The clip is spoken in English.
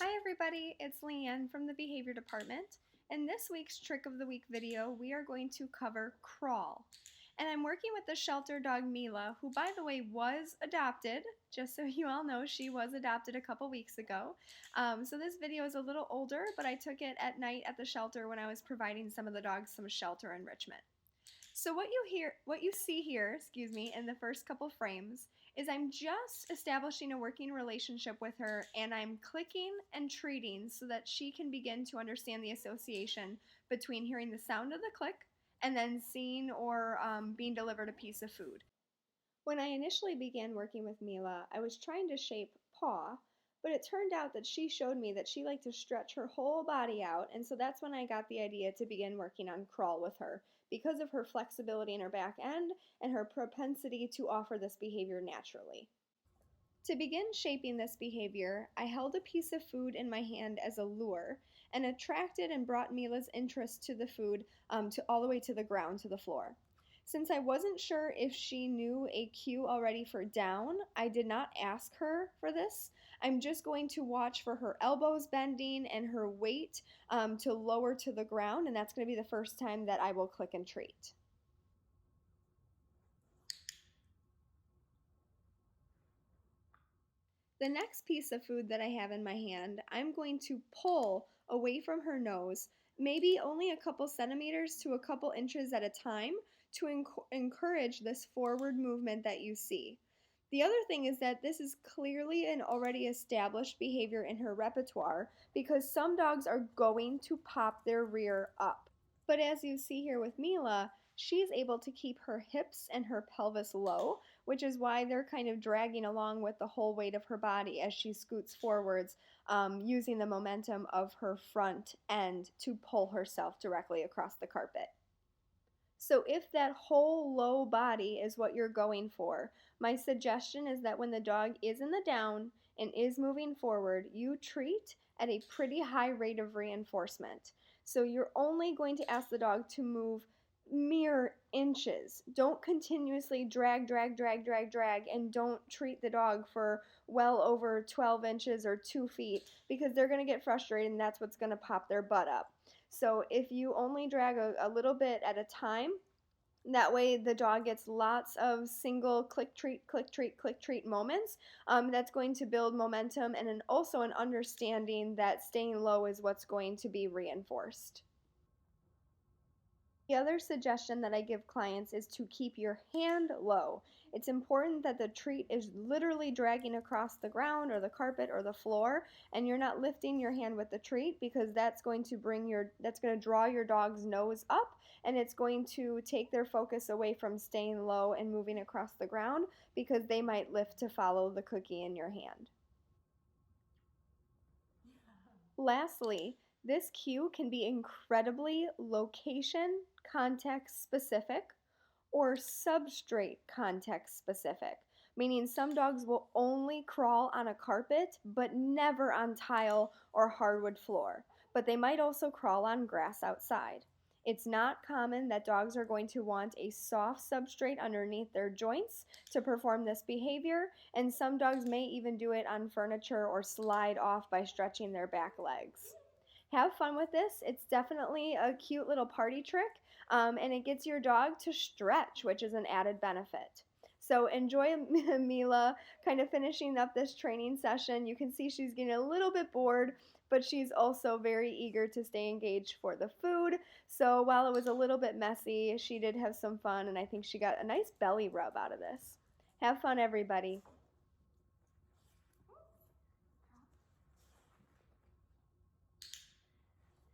Hi everybody, it's Leanne from the Behavior Department. In this week's Trick of the Week video, we are going to cover crawl. And I'm working with the shelter dog Mila, who by the way was adopted. Just so you all know, she was adopted a couple weeks ago. So this video is a little older, but I took it at night at the shelter when I was providing some of the dogs some shelter enrichment. So what you see here, in the first couple frames is I'm just establishing a working relationship with her, and I'm clicking and treating so that she can begin to understand the association between hearing the sound of the click and then seeing or being delivered a piece of food. When I initially began working with Mila, I was trying to shape paw, but it turned out that she showed me that she liked to stretch her whole body out, and so that's when I got the idea to begin working on crawl with her because of her flexibility in her back end and her propensity to offer this behavior naturally. To begin shaping this behavior, I held a piece of food in my hand as a lure and attracted and brought Mila's interest to the food all the way to the ground, to the floor. Since I wasn't sure if she knew a cue already for down, I did not ask her for this. I'm just going to watch for her elbows bending and her weight to lower to the ground, and that's going to be the first time that I will click and treat. The next piece of food that I have in my hand, I'm going to pull away from her nose, maybe only a couple centimeters to a couple inches at a time to encourage this forward movement that you see. The other thing is that this is clearly an already established behavior in her repertoire because some dogs are going to pop their rear up. But as you see here with Mila, she's able to keep her hips and her pelvis low, which is why they're kind of dragging along with the whole weight of her body as she scoots forwards, using the momentum of her front end to pull herself directly across the carpet. So if that whole low body is what you're going for, my suggestion is that when the dog is in the down and is moving forward, you treat at a pretty high rate of reinforcement. So you're only going to ask the dog to move mere inches. Don't continuously drag, and don't treat the dog for well over 12 inches or 2 feet because they're going to get frustrated and that's what's going to pop their butt up. So if you only drag a little bit at a time, that way the dog gets lots of single click treat, click treat, click treat moments. That's going to build momentum and also an understanding that staying low is what's going to be reinforced. The other suggestion that I give clients is to keep your hand low. It's important that the treat is literally dragging across the ground or the carpet or the floor, and you're not lifting your hand with the treat because that's going to draw your dog's nose up, and it's going to take their focus away from staying low and moving across the ground because they might lift to follow the cookie in your hand. Lastly, this cue can be incredibly location context specific or substrate context specific, meaning some dogs will only crawl on a carpet but never on tile or hardwood floor, but they might also crawl on grass outside. It's not common that dogs are going to want a soft substrate underneath their joints to perform this behavior, and some dogs may even do it on furniture or slide off by stretching their back legs. Have fun with this. It's definitely a cute little party trick, and it gets your dog to stretch, which is an added benefit. So enjoy Mila kind of finishing up this training session. You can see she's getting a little bit bored, but she's also very eager to stay engaged for the food. So while it was a little bit messy, she did have some fun, and I think she got a nice belly rub out of this. Have fun, everybody.